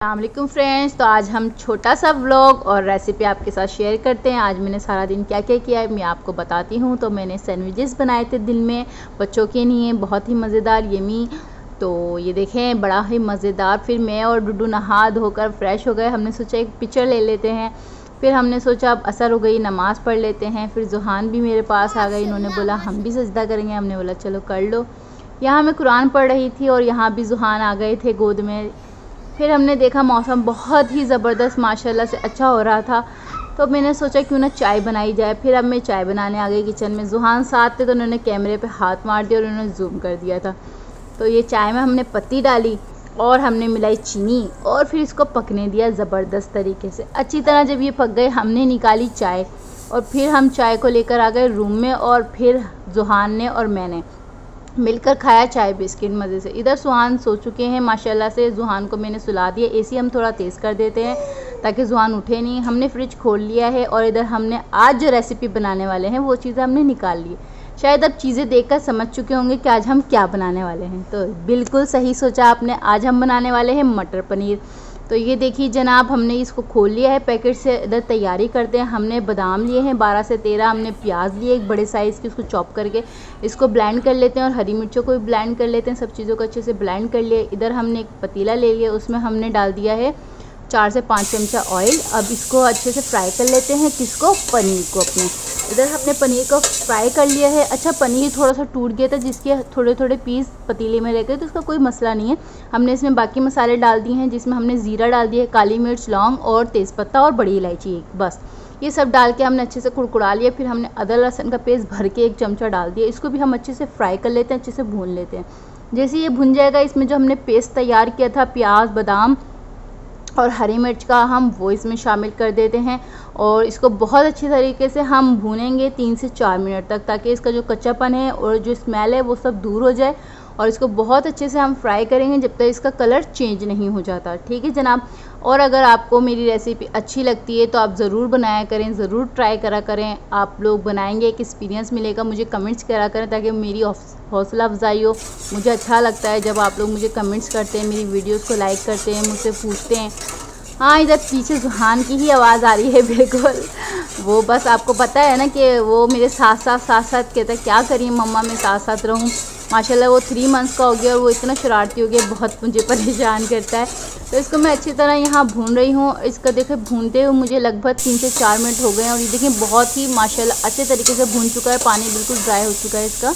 अस्सलामुअलैकुम फ्रेंड्स। तो आज हम छोटा सा व्लॉग और रेसिपी आपके साथ शेयर करते हैं। आज मैंने सारा दिन क्या क्या किया है मैं आपको बताती हूँ। तो मैंने सैंडविचेस बनाए थे दिन में बच्चों के लिए, बहुत ही मज़ेदार यमी। तो ये देखें बड़ा ही मज़ेदार। फिर मैं और डुडू नहा धोकर फ्रेश हो गए। हमने सोचा एक पिक्चर ले लेते हैं। फिर हमने सोचा अब असर हो गई, नमाज़ पढ़ लेते हैं। फिर जुहान भी मेरे पास आ गई, इन्होंने बोला हम भी सजदा करेंगे। हमने बोला चलो कर लो। यहाँ मैं कुरान पढ़ रही थी और यहाँ भी जुहान आ गए थे गोद में। फिर हमने देखा मौसम बहुत ही ज़बरदस्त माशाल्लाह से अच्छा हो रहा था, तो मैंने सोचा क्यों ना चाय बनाई जाए। फिर अब मैं चाय बनाने आ गई किचन में। जुहान साथ थे तो उन्होंने कैमरे पे हाथ मार दिया और उन्होंने जूम कर दिया था। तो ये चाय में हमने पत्ती डाली और हमने मिलाई चीनी और फिर इसको पकने दिया ज़बरदस्त तरीके से। अच्छी तरह जब ये पक गए हमने निकाली चाय और फिर हम चाय को लेकर आ गए रूम में। और फिर जुहान ने और मैंने मिलकर खाया चाय बिस्किट मज़े से। इधर सुहान सो चुके हैं माशाल्लाह से। जुहान को मैंने सुला दिया। एसी हम थोड़ा तेज़ कर देते हैं ताकि जुहान उठे नहीं। हमने फ्रिज खोल लिया है और इधर हमने आज जो रेसिपी बनाने वाले हैं वो चीज़ें हमने निकाल ली। शायद अब चीज़ें देखकर समझ चुके होंगे कि आज हम क्या बनाने वाले हैं। तो बिल्कुल सही सोचा आपने, आज हम बनाने वाले हैं मटर पनीर। तो ये देखिए जनाब, हमने इसको खोल लिया है पैकेट से। इधर तैयारी करते हैं। हमने बादाम लिए हैं 12 से 13। हमने प्याज लिए एक बड़े साइज़ की, उसको चॉप करके इसको ब्लेंड कर लेते हैं और हरी मिर्चों को भी ब्लेंड कर लेते हैं। सब चीज़ों को अच्छे से ब्लेंड कर लिए। इधर हमने एक पतीला ले लिया, उसमें हमने डाल दिया है 4 से 5 चमचा ऑयल। अब इसको अच्छे से फ्राई कर लेते हैं। किसको? पनीर को अपने। इधर हमने पनीर को फ्राई कर लिया है। अच्छा, पनीर थोड़ा सा टूट गया था जिसके थोड़े थोड़े पीस पतीले में रह गए, तो इसका कोई मसला नहीं है। हमने इसमें बाकी मसाले डाल दिए हैं, जिसमें हमने ज़ीरा डाल दिया है, काली मिर्च, लौंग और तेज़पत्ता और बड़ी इलायची एक, बस ये सब डाल के हमने अच्छे से कुड़कुड़ा लिया। फिर हमने अदरक लहसुन का पेस्ट भर के 1 चमचा डाल दिया। इसको भी हम अच्छे से फ्राई कर लेते हैं, अच्छे से भून लेते हैं। जैसे ये भुन जाएगा, इसमें जो हमने पेस्ट तैयार किया था प्याज, बादाम और हरी मिर्च का, हम वो इसमें शामिल कर देते हैं और इसको बहुत अच्छी तरीके से हम भूनेंगे 3 से 4 मिनट तक, ताकि इसका जो कच्चापन है और जो स्मेल है वो सब दूर हो जाए। और इसको बहुत अच्छे से हम फ्राई करेंगे जब तक इसका कलर चेंज नहीं हो जाता। ठीक है जनाब। और अगर आपको मेरी रेसिपी अच्छी लगती है तो आप ज़रूर बनाया करें, ज़रूर ट्राई करा करें। आप लोग बनाएंगे, एक एक्सपीरियंस मिलेगा, मुझे कमेंट्स करा करें ताकि मेरी हौसला अफजाई हो। मुझे अच्छा लगता है जब आप लोग मुझे कमेंट्स करते हैं, मेरी वीडियोस को लाइक करते हैं, मुझसे पूछते हैं। हाँ, इधर पीछे जुहान की ही आवाज़ आ रही है बिल्कुल। वो बस आपको पता है ना कि वो मेरे साथ साथ कहता है क्या करिए मम्मा, मैं साथ साथ रहूँ। माशाल्लाह वो 3 मंथ्स का हो गया और वो इतना शरारती हो गया, बहुत मुझे परेशान करता है। तो इसको मैं अच्छी तरह यहाँ भून रही हूँ। इसका देखिए भूनते हुए मुझे लगभग 3 से 4 मिनट हो गए हैं और ये देखिए बहुत ही माशाल्लाह अच्छे तरीके से भून चुका है। पानी बिल्कुल ड्राई हो चुका है इसका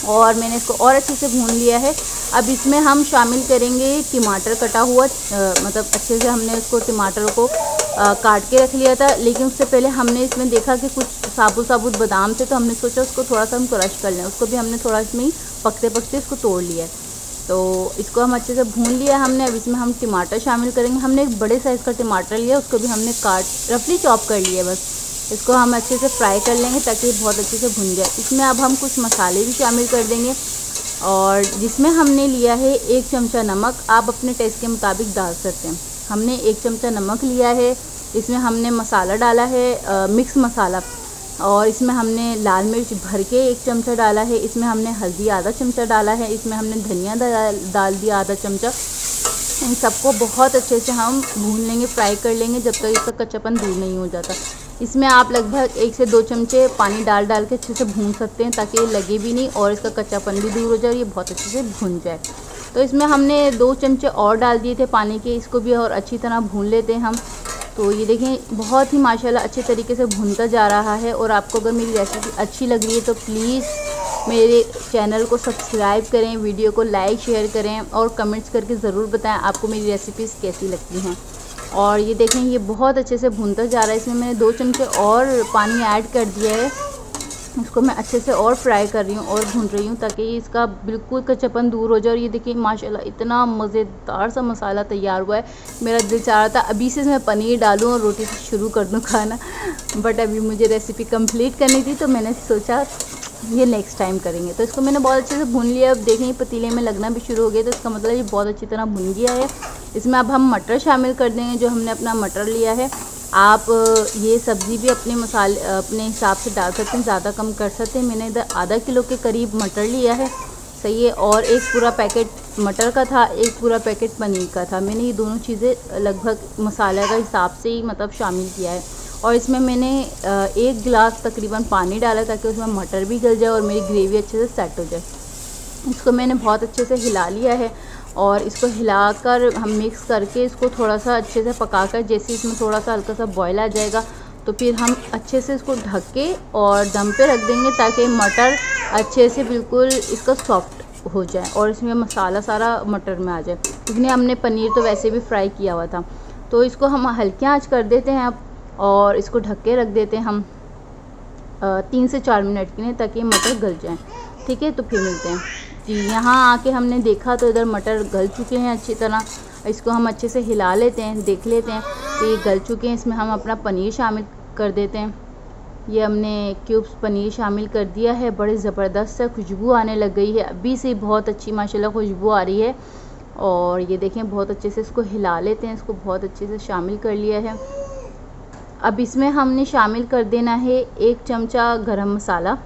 और मैंने इसको और अच्छे से भून लिया है। अब इसमें हम शामिल करेंगे टमाटर कटा हुआ, मतलब अच्छे से हमने उसको टमाटर को काट के रख लिया था। लेकिन उससे पहले हमने इसमें देखा कि कुछ साबुत बादाम थे, तो हमने सोचा उसको थोड़ा सा हम क्रश कर लें। उसको भी हमने थोड़ा इसमें पकते पकते इसको तोड़ लिया है। तो इसको हम अच्छे से भून लिया हमने। अब इसमें हम टमाटर शामिल करेंगे। हमने एक बड़े साइज़ का टमाटर लिया, उसको भी हमने रफली चॉप कर लिया। बस इसको हम अच्छे से फ्राई कर लेंगे ताकि बहुत अच्छे से भुन जाए। इसमें अब हम कुछ मसाले भी शामिल कर देंगे और जिसमें हमने लिया है 1 चमचा नमक। आप अपने टेस्ट के मुताबिक डाल सकते हैं। हमने 1 चमचा नमक लिया है। इसमें हमने मसाला डाला है मिक्स मसाला, और इसमें हमने लाल मिर्च भर के 1 चमचा डाला है। इसमें हमने हल्दी आधा चमचा डाला है। इसमें हमने धनिया डाल दिया आधा चमचा। इन सबको बहुत अच्छे से हम भून लेंगे, फ्राई कर लेंगे जब तक इसका कच्चापन दूर नहीं हो जाता। इसमें आप लगभग 1 से 2 चमचे पानी डाल के अच्छे से भून सकते हैं ताकि ये लगे भी नहीं और इसका कच्चापन भी दूर हो जाए और ये बहुत अच्छे से भुन जाए। तो इसमें हमने 2 चमचे और डाल दिए थे पानी के। इसको भी और अच्छी तरह भून लेते हैं हम। तो ये देखें बहुत ही माशाल्लाह अच्छे तरीके से भुनता जा रहा है। और आपको अगर मेरी रेसिपी अच्छी लग रही है तो प्लीज़ मेरे चैनल को सब्सक्राइब करें, वीडियो को लाइक शेयर करें और कमेंट्स करके ज़रूर बताएं आपको मेरी रेसिपीज़ कैसी लगती हैं। और ये देखें ये बहुत अच्छे से भुनता जा रहा है। इसमें मैंने 2 चमचे और पानी ऐड कर दिया है। इसको मैं अच्छे से और फ्राई कर रही हूँ और भून रही हूँ ताकि इसका बिल्कुल कच्चापन दूर हो जाए। और ये देखिए माशाल्लाह इतना मज़ेदार सा मसाला तैयार हुआ है। मेरा दिल चाह रहा था अभी से मैं पनीर डालूँ और रोटी से शुरू कर दूँ खाना, बट अभी मुझे रेसिपी कंप्लीट करनी थी तो मैंने सोचा ये नेक्स्ट टाइम करेंगे। तो इसको मैंने बहुत अच्छे से भून लिया। अब देखें पतीले में लगना भी शुरू हो गया, तो इसका मतलब ये बहुत अच्छी तरह भुन गया है। इसमें अब हम मटर शामिल कर देंगे, जो हमने अपना मटर लिया है। आप ये सब्ज़ी भी अपने मसाले अपने हिसाब से डाल सकते हैं, ज़्यादा कम कर सकते हैं। मैंने इधर आधा किलो के करीब मटर लिया है, सही है। और एक पूरा पैकेट मटर का था, एक पूरा पैकेट पनीर का था। मैंने ये दोनों चीज़ें लगभग मसाले का हिसाब से ही मतलब शामिल किया है। और इसमें मैंने 1 गिलास तकरीबन पानी डाला ताकि उसमें मटर भी गल जाए और मेरी ग्रेवी अच्छे से सेट हो जाए। इसको मैंने बहुत अच्छे से हिला लिया है और इसको हिलाकर हम मिक्स करके इसको थोड़ा सा अच्छे से पकाकर, जैसे इसमें थोड़ा सा हल्का सा बॉयल आ जाएगा तो फिर हम अच्छे से इसको ढक के और दम पे रख देंगे ताकि मटर अच्छे से बिल्कुल इसका सॉफ्ट हो जाए और इसमें मसाला सारा मटर में आ जाए। क्योंकि हमने पनीर तो वैसे भी फ्राई किया हुआ था। तो इसको हम हल्की आंच कर देते हैं अब और इसको ढक के रख देते हैं हम 3 से 4 मिनट के लिए ताकि मटर गल जाए। ठीक है, तो फिर मिलते हैं जी। यहाँ आके हमने देखा तो इधर मटर गल चुके हैं अच्छी तरह। इसको हम अच्छे से हिला लेते हैं, देख लेते हैं कि ये गल चुके हैं। इसमें हम अपना पनीर शामिल कर देते हैं। ये हमने क्यूब्स पनीर शामिल कर दिया है। बड़ी ज़बरदस्त से खुशबू आने लग गई है, अभी से बहुत अच्छी माशाल्लाह खुशबू आ रही है। और ये देखें बहुत अच्छे से इसको हिला लेते हैं। इसको बहुत अच्छे से शामिल कर लिया है। अब इसमें हमने शामिल कर देना है 1 चमचा गरम मसाला।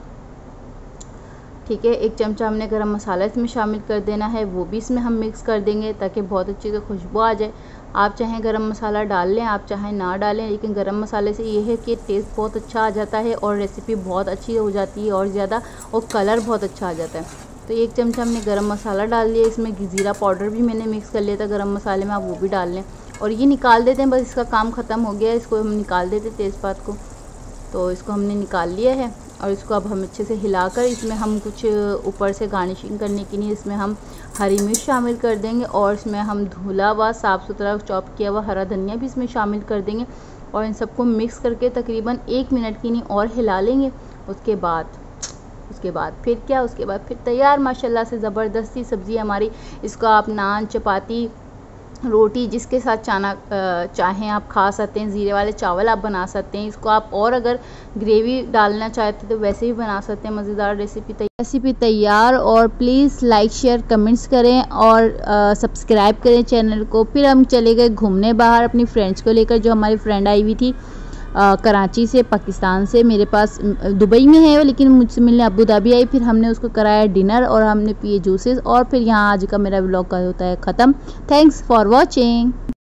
ठीक है, 1 चमचा हमने गरम मसाला इसमें शामिल कर देना है, वो भी इसमें हम मिक्स कर देंगे ताकि बहुत अच्छी से खुशबू आ जाए। आप चाहें गरम मसाला डाल लें, आप चाहें ना डालें, लेकिन गरम मसाले से ये है कि टेस्ट बहुत अच्छा आ जाता है और रेसिपी बहुत अच्छी हो जाती है और ज़्यादा, और कलर बहुत अच्छा आ जाता है। तो 1 चमचा हमने गरम मसाला डाल लिया। इसमें ज़ीरा पाउडर भी मैंने मिक्स कर लिया था गरम मसाले में, आप वो भी डाल लें। और ये निकाल देते हैं, बस इसका काम ख़त्म हो गया है। इसको हम निकाल देते हैं तेज़पात को। तो इसको हमने निकाल लिया है और इसको अब हम अच्छे से हिलाकर इसमें हम कुछ ऊपर से गार्निशिंग करने के लिए इसमें हम हरी मिर्च शामिल कर देंगे और इसमें हम धुला हुआ साफ़ सुथरा चॉप किया हुआ हरा धनिया भी इसमें शामिल कर देंगे और इन सबको मिक्स करके तकरीबन 1 मिनट के लिए और हिला लेंगे। उसके बाद फिर क्या, उसके बाद फिर तैयार माशाल्लाह से ज़बरदस्ती सब्ज़ी हमारी। इसको आप नान, चपाती, रोटी जिसके साथ चाहें आप खा सकते हैं। ज़ीरे वाले चावल आप बना सकते हैं। इसको आप और अगर ग्रेवी डालना चाहते तो वैसे भी बना सकते हैं। मज़ेदार रेसिपी तैयार। और प्लीज़ लाइक, शेयर, कमेंट्स करें और सब्सक्राइब करें चैनल को। फिर हम चले गए घूमने बाहर अपनी फ्रेंड्स को लेकर। जो हमारी फ्रेंड आई हुई थी कराची से, पाकिस्तान से, मेरे पास दुबई में है लेकिन मुझसे मिलने अबू धाबी आई। फिर हमने उसको कराया डिनर और हमने पिए जूसेस। और फिर यहाँ आज का मेरा व्लॉग का होता है ख़त्म। Thanks for watching.